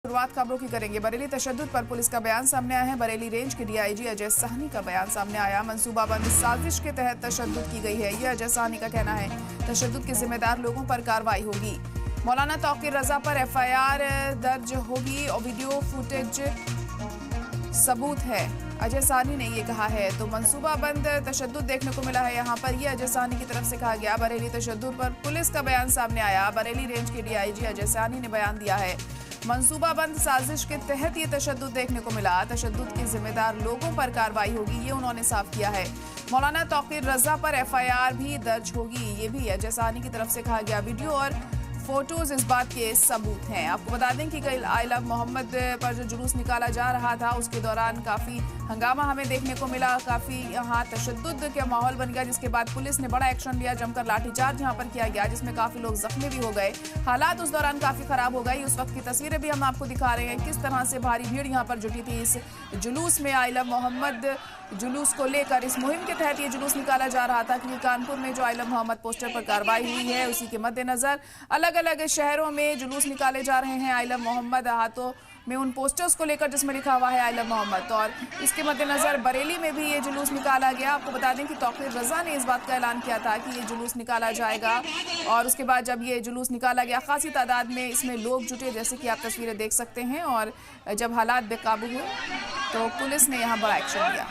शुरुआत खबरों की करेंगे। बरेली तशद्दुद पर पुलिस का बयान सामने आया है। बरेली रेंज के डीआईजी अजय साहनी का बयान सामने आया। मंसूबाबंद साजिश के तहत तशद्दुद की गई है, यह अजय साहनी का कहना है। तशद्दुद के जिम्मेदार लोगों पर कार्रवाई होगी। मौलाना तौकीर रजा पर एफआईआर दर्ज होगी और वीडियो फुटेज सबूत है, अजय साहनी ने ये कहा है। तो मंसूबाबंद तशद्दुद देखने को मिला है यहाँ पर, यह अजय साहनी की तरफ से कहा गया। बरेली तशद्दुद पर पुलिस का बयान सामने आया। बरेली रेंज के डीआईजी अजय साहनी ने बयान दिया है। मंसूबाबंद साजिश के तहत ये तशद्दुद देखने को मिला। तशद्दुद के जिम्मेदार लोगों पर कार्रवाई होगी, ये उन्होंने साफ किया है। मौलाना तौकीर रजा पर एफआईआर भी दर्ज होगी, ये भी अजय साहनी की तरफ से कहा गया। वीडियो और फोटोज इस बात के सबूत हैं। आपको बता दें कि कल आई लव मोहम्मद पर जो जुलूस निकाला जा रहा था, उसके दौरान काफ़ी हंगामा हमें देखने को मिला। काफ़ी यहाँ तशद्दुद का माहौल बन गया, जिसके बाद पुलिस ने बड़ा एक्शन लिया। जमकर लाठीचार्ज यहाँ पर किया गया, जिसमें काफ़ी लोग जख्मी भी हो गए। हालात उस दौरान काफ़ी ख़राब हो गई। उस वक्त की तस्वीरें भी हम आपको दिखा रहे हैं, किस तरह से भारी भीड़ यहाँ पर जुटी थी इस जुलूस में। आई लव मोहम्मद जुलूस को लेकर इस मुहिम के तहत ये जुलूस निकाला जा रहा था, क्योंकि कानपुर में जो आई लव मोहम्मद पोस्टर पर कार्रवाई हुई है, उसी के मद्देनजर अलग अलग शहरों में जुलूस निकाले जा रहे हैं। आई लव मोहम्मद हाथों में उन पोस्टर्स को लेकर जिसमें लिखा हुआ है आई लव मोहम्मद, और इसके मद्देनजर बरेली में भी ये जुलूस निकाला गया। आपको बता दें कि तौकीर रजा ने इस बात का ऐलान किया था कि ये जुलूस निकाला जाएगा, और उसके बाद जब ये जुलूस निकाला गया, खासी तादाद में इसमें लोग जुटे, जैसे कि आप तस्वीरें देख सकते हैं। और जब हालात बेकाबू हुए तो पुलिस ने यहाँ बड़ा एक्शन लिया।